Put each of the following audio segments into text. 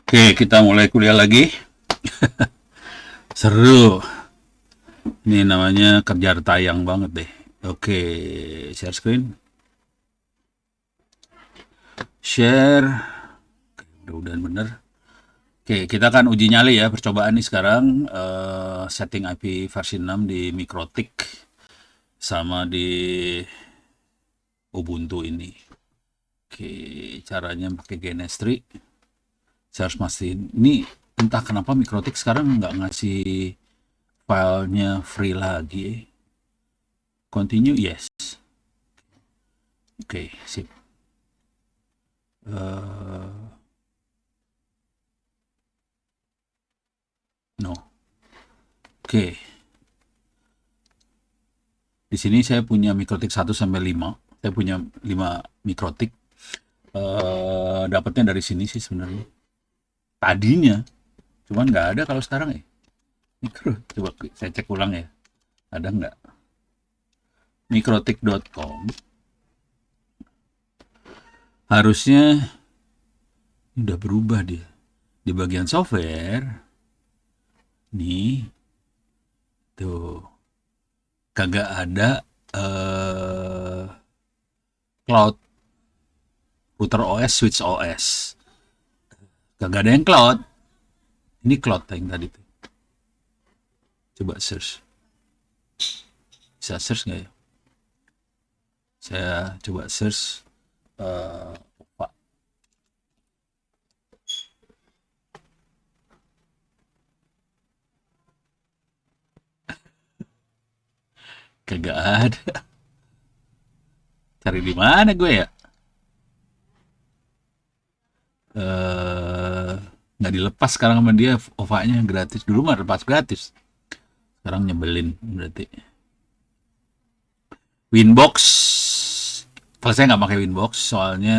Oke, kita mulai kuliah lagi. Seru. Ini namanya kerja tayang banget deh. Oke, share screen. Share. Mudah-mudahan bener. Oke, kita kan uji nyali ya percobaan nih sekarang. Setting IP versi 6 di Mikrotik sama di Ubuntu ini. Oke, caranya pakai Genestri. Saya harus mastiin. Ini entah kenapa Mikrotik sekarang nggak ngasih filenya free lagi. Continue, yes. Oke, sip. No. Oke. Di sini saya punya mikrotik 1 sampai 5. Saya punya 5 mikrotik. Dapatnya dari sini sih sebenarnya. Tadinya, cuman nggak ada kalau sekarang ya. Mikro, coba saya cek ulang ya. Ada nggak? Mikrotik.com. Harusnya udah berubah dia. Di bagian software, nih, tuh, kagak ada cloud router OS, switch OS. Kagak ada yang cloud. Ini cloud yang tadi tuh. Coba search. Bisa search nggak ya? Saya coba search Pak. Kagak ada. Cari di mana gue ya? Nggak dilepas sekarang sama dia, OVA-nya gratis. Dulu mah lepas gratis. Sekarang nyebelin berarti. Winbox. Kalau saya nggak pakai Winbox, soalnya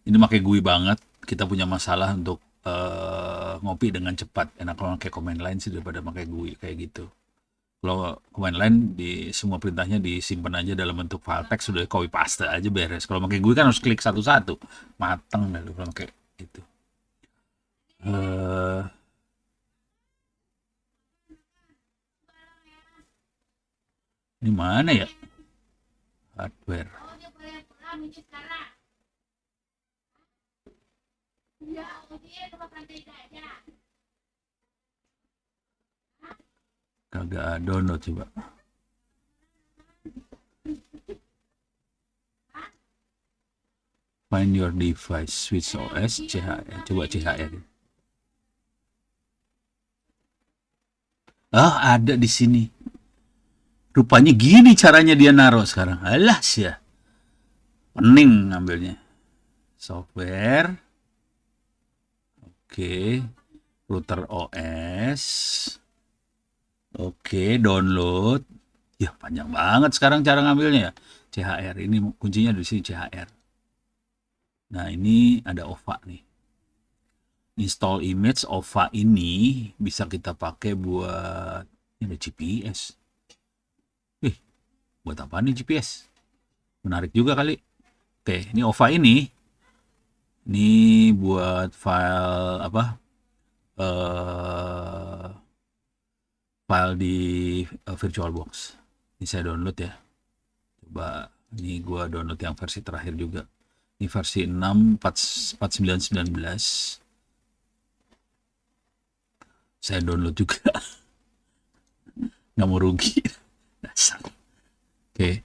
ini pakai GUI banget. Kita punya masalah untuk ngopi dengan cepat. Enak kalau pakai command line sih daripada pakai GUI kayak gitu. Kalau command line di semua perintahnya disimpan aja dalam bentuk file text, sudah copy paste aja beres. Kalau pakai GUI kan harus klik satu-satu. Mateng dah kalau pakai itu. Eh ini mana ya? Hardware. Kagak download coba. Find your device, switch OS, CHR. Coba CHR. Ah, ada di sini. Rupanya gini caranya dia naruh sekarang. Alah sih ya. Pening ngambilnya. Software. Oke. Router OS. Oke, download. Ya, panjang banget sekarang cara ngambilnya ya. CHR ini kuncinya di sini CHR. Nah, ini ada OVA nih. Install image OVA ini bisa kita pakai buat ini ada GPS. Buat apa nih GPS? Menarik juga kali. Oke, ini OVA ini. Ini buat file apa? Eh file di VirtualBox. Ini saya download ya. Coba ini gua download yang versi terakhir juga. Ini versi 6 4919. Saya download juga. Nggak mau rugi. Dasar. Oke.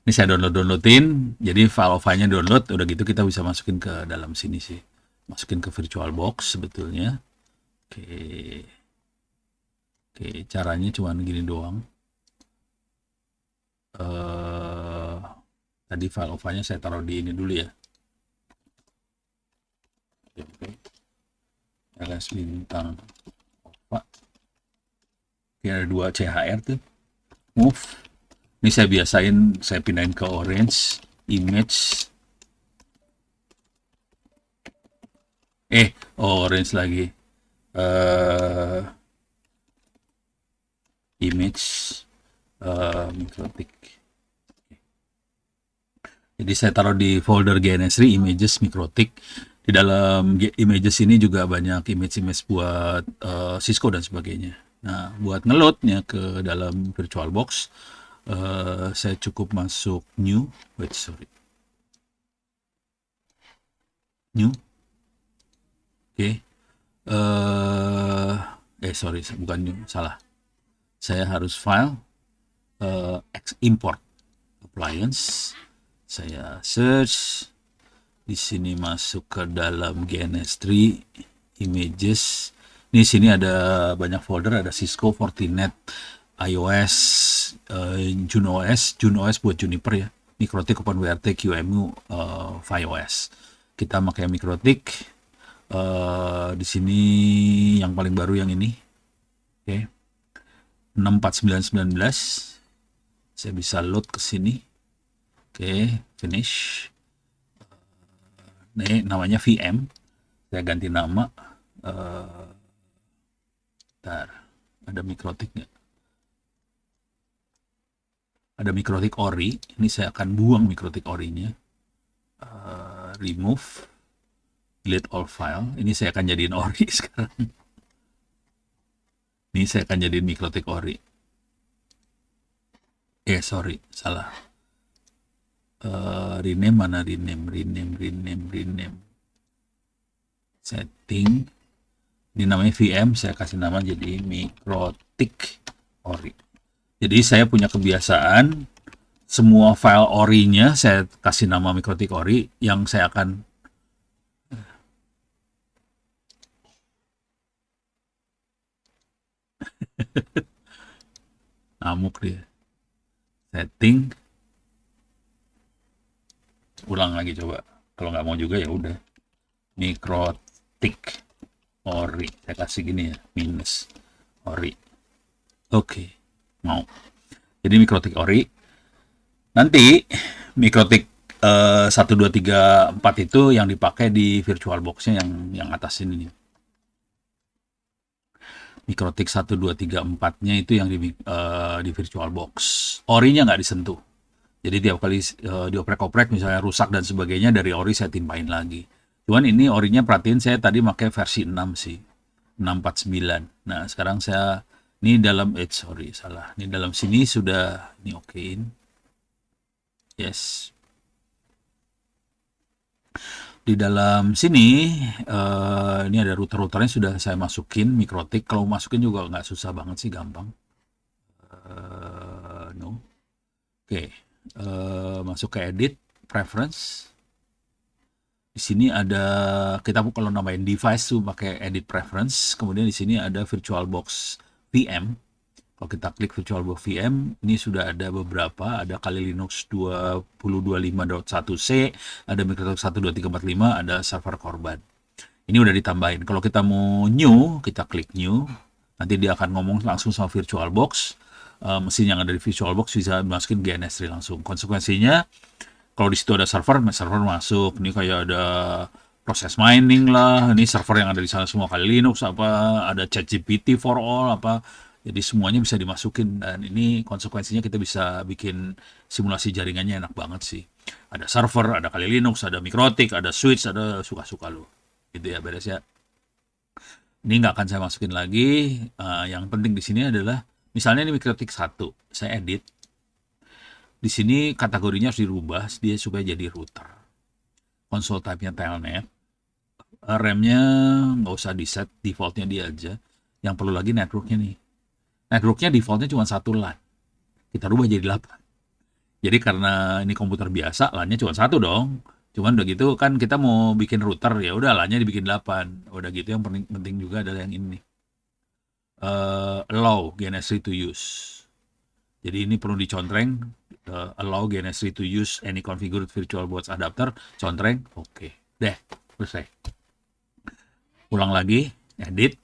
Ini saya downloadin. Jadi file-filenya download. Udah gitu kita bisa masukin ke dalam sini sih. Masukin ke VirtualBox sebetulnya. Oke. Oke, caranya cuma gini doang. Tadi file-filenya saya taruh di ini dulu ya. Oke. ls bintang OVA. Oke, ada 2 CHR tuh. Move. Ini saya biasain, saya pindahin ke orange. Image. Orange lagi. Image. Mikrotik. Jadi saya taruh di folder GNS3 Images Mikrotik. Di dalam images ini juga banyak image-image buat Cisco dan sebagainya. Nah, buat ngeloadnya ke dalam VirtualBox, saya cukup masuk new, new, oke. Sorry, bukan new, salah. Saya harus file, import appliance. Saya search, di sini masuk ke dalam GNS3 images. Di sini ada banyak folder, ada Cisco, Fortinet, iOS, JuneOS buat Juniper ya, MikroTik, OpenWrt, QEMU, FiOS. Kita pakai MikroTik. Di sini yang paling baru yang ini, oke, 64919. Saya bisa load ke sini, oke, finish. Ini namanya VM, saya ganti nama. Bentar, ada MikroTik nggak? Ada MikroTik Ori. Ini saya akan buang MikroTik Orinya. Remove, delete all file. Ini saya akan jadiin Ori sekarang. Ini saya akan jadiin MikroTik Ori. Sorry, salah. Rename mana? Rename. Setting. Ini namanya VM, saya kasih nama jadi MikroTik Ori. Jadi saya punya kebiasaan semua file Ori-nya saya kasih nama MikroTik Ori, yang saya akan ngamuk dia. Setting, ulang lagi coba. Kalau nggak mau juga ya udah. MikroTik Ori, saya kasih gini ya, minus Ori. Oke, mau. Jadi MikroTik Ori. Nanti MikroTik 1, 2, 3, 4 itu yang dipakai di VirtualBox-nya yang atas ini nih. MikroTik 1, 2, 3, 4-nya itu yang di VirtualBox. Ori-nya nggak disentuh. Jadi tiap kali dioprek-oprek misalnya rusak dan sebagainya, dari Ori saya timpain lagi. Cuman ini Ori-nya perhatiin saya tadi pakai versi 6 sih. 649. Nah, sekarang saya ini dalam salah. Ini dalam sini sudah ini okein. Yes. Di dalam sini ini ada router-routernya sudah saya masukin MikroTik. Kalau masukin juga nggak susah banget sih, gampang. No. Oke. Masuk ke edit, preference. Di sini ada, kita kalau namain device tuh pakai edit preference. Kemudian di sini ada VirtualBox VM. Kalau kita klik VirtualBox VM, ini sudah ada beberapa, ada Kali Linux 2025.1c, ada MikroTik 12345, ada server korban. Ini udah ditambahin. Kalau kita mau new, kita klik new, nanti dia akan ngomong langsung sama VirtualBox. Mesin yang ada di VirtualBox bisa masukin GNS3 langsung. Konsekuensinya, kalau di situ ada server masuk. Ini kayak ada proses mining lah, ini server yang ada di sana semua, Kali Linux apa, ada ChatGPT for all apa. Jadi semuanya bisa dimasukin, dan ini konsekuensinya kita bisa bikin simulasi jaringannya enak banget sih. Ada server, ada Kali Linux, ada MikroTik, ada switch, ada suka-suka lu. Gitu ya, beres ya. Ini nggak akan saya masukin lagi. Yang penting di sini adalah, misalnya ini MikroTik 1, saya edit. Di sini kategorinya harus dirubah dia supaya jadi router. Console type-nya telnet. RAM-nya nggak usah di set, defaultnya dia aja. Yang perlu lagi networknya nih. Networknya defaultnya cuma 1 LAN. Kita rubah jadi 8. Jadi karena ini komputer biasa, LAN-nya cuma 1 dong. Cuman udah gitu kan kita mau bikin router, ya udah LAN-nya dibikin 8. Udah gitu yang penting juga adalah yang ini. Allow GNS3 to use. Jadi ini perlu dicontreng, allow GNS3 to use any configured VirtualBox adapter, contreng, oke. Deh, selesai. Ulang lagi, edit,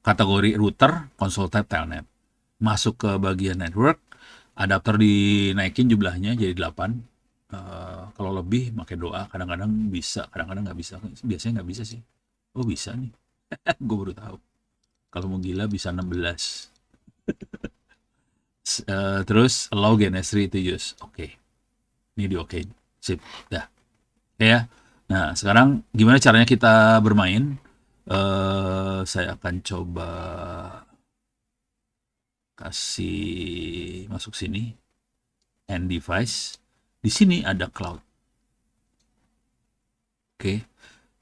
kategori router, console type telnet. Masuk ke bagian network, adapter dinaikin jumlahnya jadi 8. Kalau lebih pakai doa, kadang-kadang bisa, kadang-kadang nggak bisa. Biasanya nggak bisa sih. Oh bisa nih, gue baru tahu. Kalau mau gila bisa 16. Terus allow GNS3 to use. Oke. Ini di oke. Sip. Dah. Oke ya. Nah, sekarang gimana caranya kita bermain? Saya akan coba kasih masuk sini, end device. Di sini ada cloud. Oke.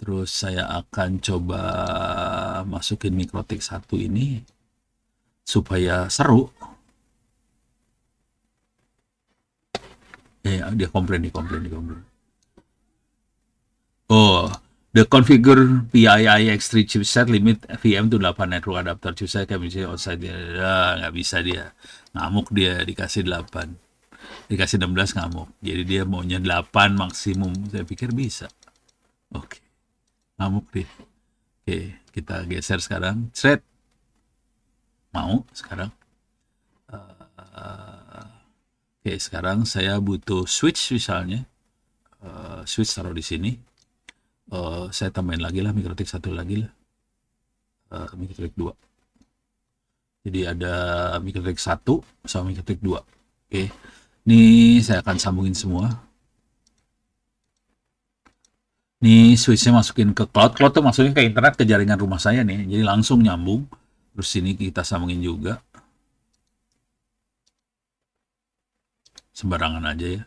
Terus saya akan coba masukin MikroTik 1 ini supaya seru. Dia komplain. Oh, the configure PII X3 chipset limit VM to 8 network adapter chipset can be outside. Nggak bisa dia. Ngamuk dia dikasih 8. Dikasih 16 ngamuk. Jadi dia maunya 8 maksimum. Saya pikir bisa. Oke. Ngamuk dia. Oke, kita geser sekarang. Thread. Mau sekarang. Oke, sekarang saya butuh switch misalnya. Switch taruh di sini. Saya tambahin lagi lah MikroTik 1 lagi lah. MikroTik 2. Jadi ada MikroTik 1 sama MikroTik 2. Oke. Ini saya akan sambungin semua. Nih switchnya masukin ke cloud. Cloud tuh maksudnya ke internet, ke jaringan rumah saya nih. Jadi langsung nyambung. Terus sini kita sambungin juga. Sembarangan aja ya.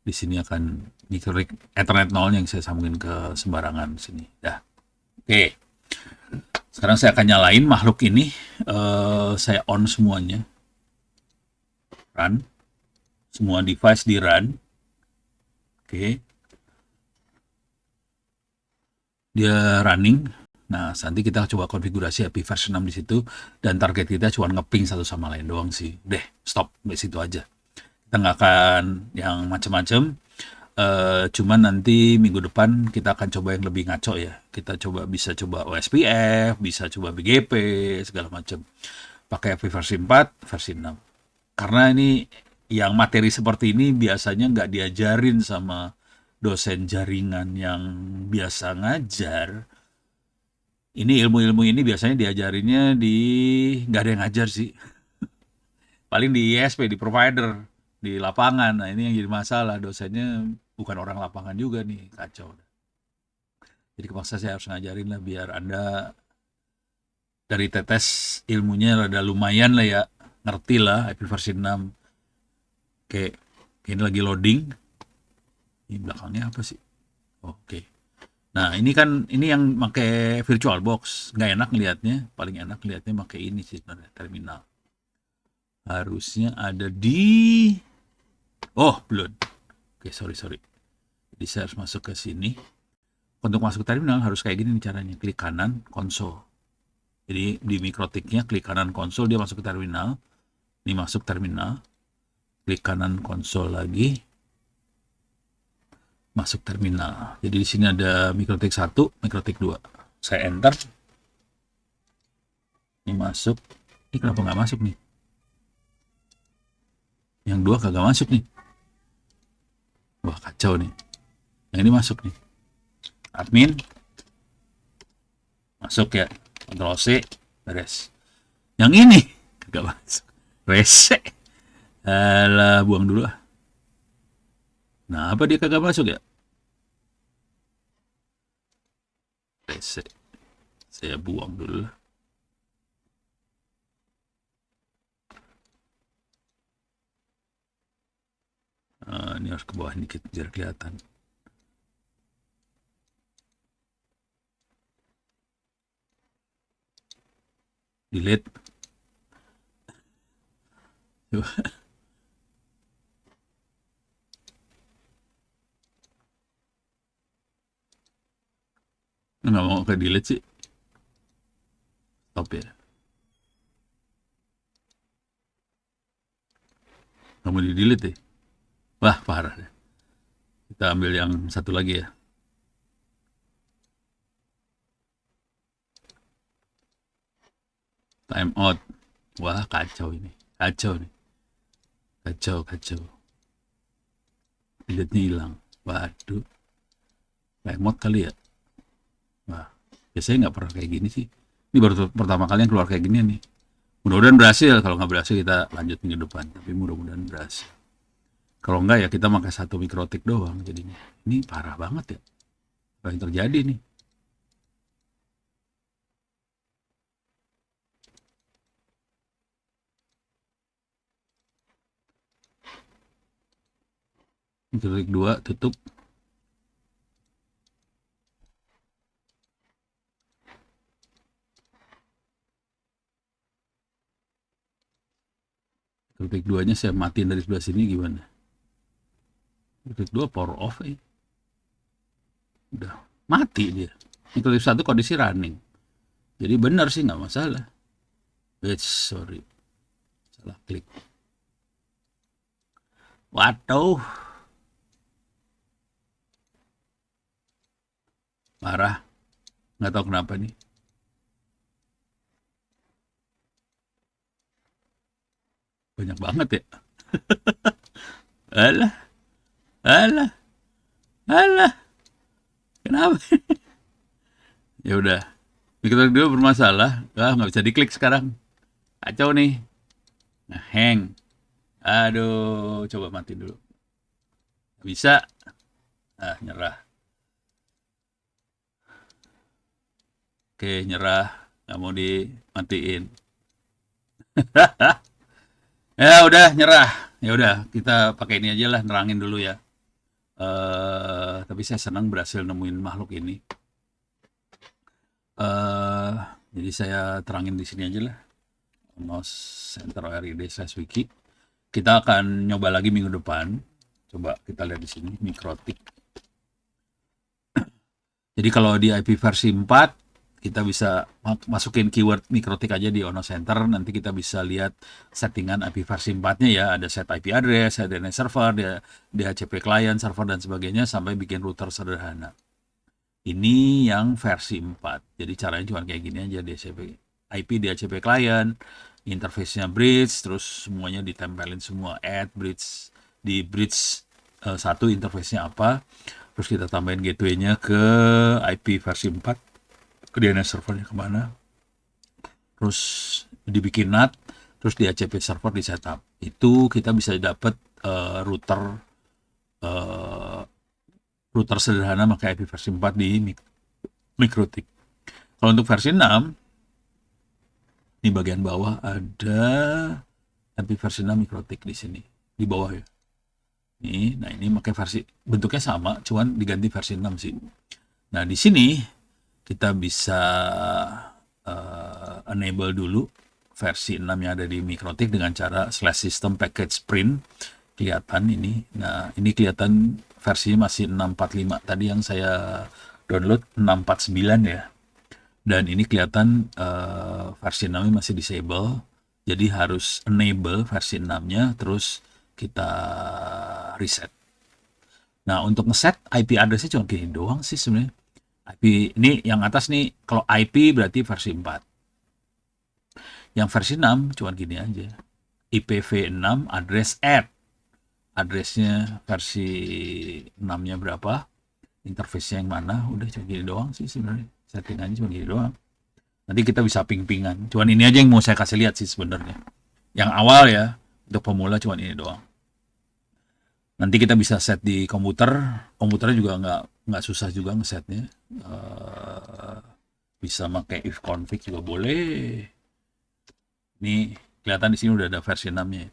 Di sini akan MikroTik Ethernet 0 yang saya sambungin ke sembarangan sini. Dah. Oke. Sekarang saya akan nyalain makhluk ini. Saya on semuanya. Run. Semua device di run. Oke. Dia running. Nah, nanti kita coba konfigurasi API version 6 di situ, dan target kita cuma ngeping satu sama lain doang sih. Deh, stop di situ aja. Kita nggak akan yang macam-macam. Cuman nanti minggu depan kita akan coba yang lebih ngaco ya. Kita bisa coba OSPF, bisa coba BGP, segala macam. Pakai API versi 4, versi 6. Karena ini yang materi seperti ini biasanya nggak diajarin sama dosen jaringan yang biasa ngajar. Ini ilmu-ilmu ini biasanya diajarinnya nggak ada yang ngajar sih. Paling di ISP, di provider, di lapangan. Nah ini yang jadi masalah, dosennya bukan orang lapangan juga nih, kacau. Jadi kepaksa saya harus ngajarin lah biar Anda dari tetes ilmunya rada lumayan lah ya, ngerti lah API versi 6. Oke, ini lagi loading. Ini belakangnya apa sih? Oke. Nah, ini yang pakai VirtualBox. Nggak enak lihatnya, paling enak lihatnya pakai ini sih sebenarnya, terminal. Harusnya ada di belum. Oke, sorry. Jadi saya harus masuk ke sini. Untuk masuk ke terminal harus kayak gini nih caranya. Klik kanan, konsol. Jadi di MikroTiknya klik kanan konsol, dia masuk ke terminal. Ini masuk terminal. Klik kanan konsol lagi. Masuk terminal. Jadi di sini ada MikroTik 1, MikroTik 2. Saya enter. Ini masuk. Ini kenapa nggak masuk nih? Yang 2 kagak masuk nih. Wah, kacau nih. Yang ini masuk nih. Admin. Masuk ya. Ctrl C. Beres. Yang ini kagak masuk. Rese. Alah, buang dulu ah. Nah, apa dia kagak masuk ya? Rese. Saya buang dulu lah. Ini harus ke bawah dikit biar kelihatan. Delete. Coba. Nggak mau ke delete sih. Stop ya. Nggak mau di delete deh. Wah, parah deh. Kita ambil yang satu lagi ya. Time out. Wah, kacau ini. Kacau nih. Kacau. Delete-nya hilang. Waduh. Remote kali ya. Wah, biasanya nggak pernah kayak gini sih. Ini baru pertama kali yang keluar kayak gini nih. Mudah-mudahan berhasil. Kalau nggak berhasil kita lanjut minggu depan. Tapi mudah-mudahan berhasil. Kalau nggak ya kita pakai satu MikroTik doang jadinya. Ini parah banget ya. Apa yang terjadi nih? Klik 2, tutup. Klik 2-nya saya matiin dari sebelah sini gimana? Klik 2 power off udah mati dia. Klik 1 kondisi running. Jadi benar sih, nggak masalah. Sorry, salah klik. Waduh, parah. Nggak tahu kenapa nih. Banyak banget ya. Alah, alah, alah. Kenapa? Ya udah. Klik 2 bermasalah. Nggak bisa diklik sekarang. Kacau nih. Nah, hang. Aduh, coba mati dulu. Bisa. Ah, nyerah. Oke, nyerah. Nggak mau dimatiin. Ya udah, nyerah. Ya udah, kita pakai ini aja lah, nerangin dulu ya. Tapi saya senang berhasil nemuin makhluk ini. Eh, jadi saya terangin di sini aja lah. Mouse Center ORID/wiki. Kita akan nyoba lagi minggu depan. Coba kita lihat di sini, Mikrotik. Jadi kalau di IP versi 4, kita bisa masukin keyword Mikrotik aja di Ono Center. Nanti kita bisa lihat settingan IP versi 4-nya ya. Ada set IP address, ada DNS server, DHCP client, server, dan sebagainya, sampai bikin router sederhana. Ini yang versi 4. Jadi caranya cuma kayak gini aja, DHCP IP, DHCP client, interface-nya bridge, terus semuanya ditempelin semua, add bridge, di bridge 1 interface-nya apa, terus kita tambahin gateway-nya ke IP versi 4, ke DNS servernya kemana, terus dibikin NAT, terus DHCP server di setup. Itu kita bisa dapat router router sederhana pakai IP versi 4 di Mikrotik. Kalau untuk versi 6, di bagian bawah ada IP versi 6 Mikrotik di sini, di bawah ya. Nah ini pakai versi, bentuknya sama, cuman diganti versi 6 sih. Nah di sini kita bisa enable dulu versi 6 yang ada di Mikrotik dengan cara /system package print. Kelihatan ini. Nah ini kelihatan versinya masih 645. Tadi yang saya download 649 ya. Dan ini kelihatan versi 6 masih disable. Jadi harus enable versi 6-nya, terus kita reset. Nah, untuk ngeset IP address-nya cuma gini doang sih sebenarnya. IP ini yang atas nih, kalau IP berarti versi 4. Yang versi 6 cuma gini aja. IPv6 address add. Address-nya versi 6-nya berapa? Interface-nya yang mana? Udah cuma gini doang sih sebenarnya. Settingannya cuma gini doang. Nanti kita bisa ping-pingan. Cuman ini aja yang mau saya kasih lihat sih sebenarnya. Yang awal ya, untuk pemula cuma ini doang. Nanti kita bisa set di komputernya juga nggak susah juga ngesetnya. Bisa pakai if config juga boleh. Ini kelihatan di sini udah ada versi 6-nya.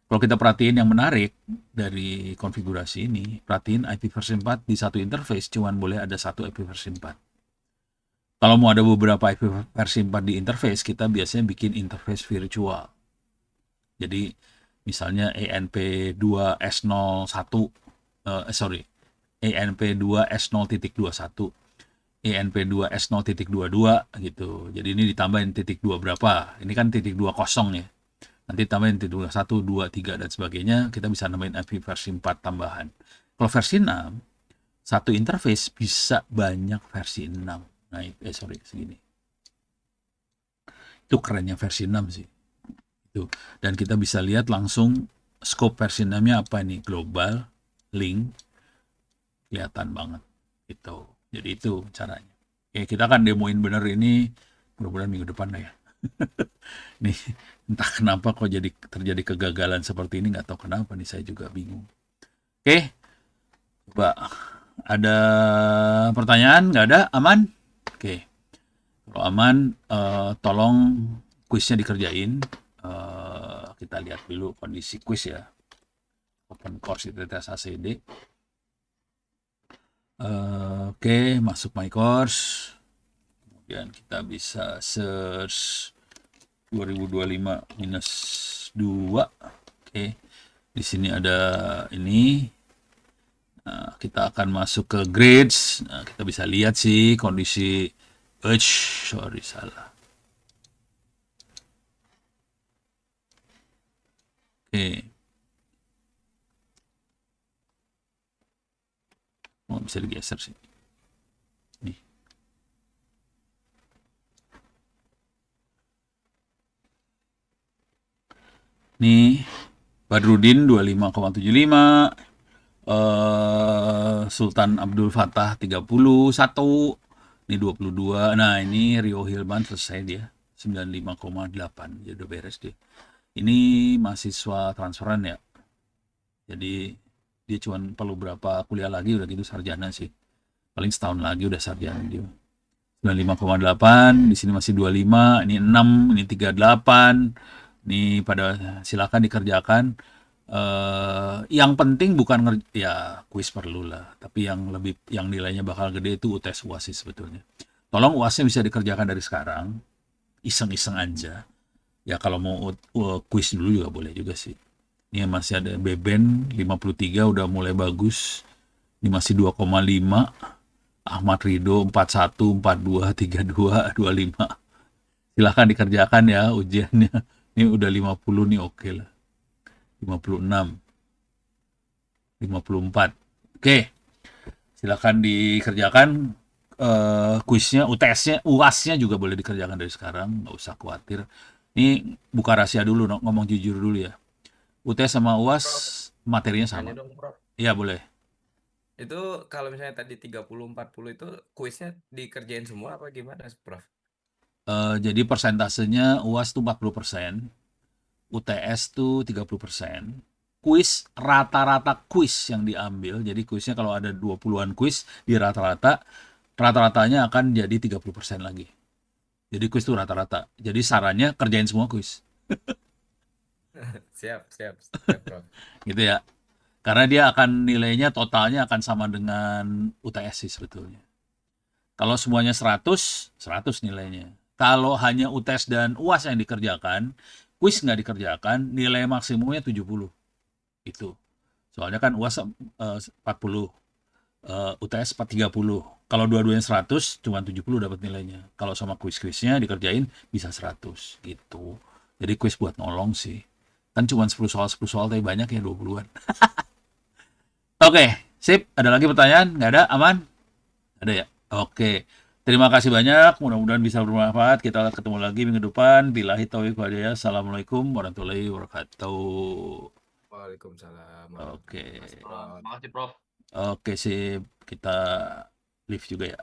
Kalau kita perhatiin yang menarik dari konfigurasi ini, perhatiin IP versi 4 di satu interface cuman boleh ada satu IP versi 4. Kalau mau ada beberapa IP versi 4 di interface, kita biasanya bikin interface virtual. Jadi misalnya ENP2S01, ENP2S0.21, ENP2S0.22 gitu. Jadi ini ditambahin titik 2 berapa? Ini kan titik 2 kosong ya. Nanti tambahin titik 1, 2, 3 dan sebagainya. Kita bisa nambahin IP versi 4 tambahan. Kalau versi 6, satu interface bisa banyak versi 6. Nah, segini. Itu kerennya versi 6 sih. Itu. Dan kita bisa lihat langsung scope versi 6-nya apa nih, global, link, kelihatan banget. Itu. Jadi itu caranya. Oke, kita akan demoin bener ini mudah-mudahan minggu depan lah ya. Nih, entah kenapa kok jadi terjadi kegagalan seperti ini, nggak tahu kenapa nih, saya juga bingung. Oke, coba Ada pertanyaan? Nggak ada? Aman? Oke. Kalau aman, tolong kuisnya dikerjain. Kita lihat dulu kondisi kuis ya. Open course ITTS ACD. Oke, masuk my course. Kemudian kita bisa search 2025 minus 2. Oke. Di sini ada ini. Nah, kita akan masuk ke grades. Nah, kita bisa lihat sih kondisi. Sorry, salah. Oke. Oh, bisa digeser sih. Nih. Nih, Badrudin 25,75. Sultan Abdul Fattah 31. Ini 22. Nah, ini Rio Hilman selesai dia. 95,8. Ya udah beres dia. Ini mahasiswa transferan ya. Jadi dia cuma perlu berapa kuliah lagi udah gitu sarjana sih. Paling setahun lagi udah sarjana dia. 95,8, di sini masih 25, ini 6, ini 38. Ini pada silakan dikerjakan. Yang penting bukan ya kuis perlu lah, tapi yang nilainya bakal gede itu UTS UAS sih sebetulnya. Tolong UASnya bisa dikerjakan dari sekarang, iseng-iseng aja. Ya kalau mau kuis dulu juga boleh juga sih. Ini masih ada Beben 53 udah mulai bagus. Ini masih 2,5. Ahmad Ridho 41, 42, 32, 25. Silahkan dikerjakan ya ujiannya. Ini udah 50 nih oke lah. 56, 54. Oke, silahkan dikerjakan kuisnya, UTS-nya, UAS-nya juga boleh dikerjakan dari sekarang, nggak usah khawatir. Ini buka rahasia dulu, ngomong jujur dulu ya. UTS sama UAS Prof, materinya nanya sama. dong, Prof. Iya boleh. Itu kalau misalnya tadi 30-40 itu kuisnya dikerjain semua apa gimana, Prof? Jadi persentasenya UAS tuh 40%, UTS tuh 30%. Kuis, rata-rata kuis yang diambil, jadi kuisnya kalau ada 20-an kuis di rata-rata, rata-ratanya akan jadi 30% lagi. Jadi kuis itu rata-rata. Jadi sarannya kerjain semua kuis. Siap, siap, siap, Prof. Gitu ya. Karena dia akan nilainya totalnya akan sama dengan UTS sih sebetulnya. Kalau semuanya 100, 100 nilainya. Kalau hanya UTS dan UAS yang dikerjakan, kuis nggak dikerjakan, nilai maksimumnya 70. Itu. Soalnya kan UAS 40, UTS 30. Kalau dua-duanya 100, cuma 70 dapat nilainya. Kalau sama kuis-kuisnya dikerjain bisa 100 gitu. Jadi kuis buat nolong sih. Kan cuma 10 soal tapi banyak ya 20-an. Oke, sip. Ada lagi pertanyaan? Nggak ada? Aman? Ada ya? Oke. Terima kasih banyak. Mudah-mudahan bisa bermanfaat. Kita ketemu lagi minggu depan. Billahi taufiq wal hidayah. Assalamualaikum warahmatullahi wabarakatuh. Waalaikumsalam Oke. warahmatullahi wabarakatuh. Makasih, Prof. Oke, sip. Kita live juga ya.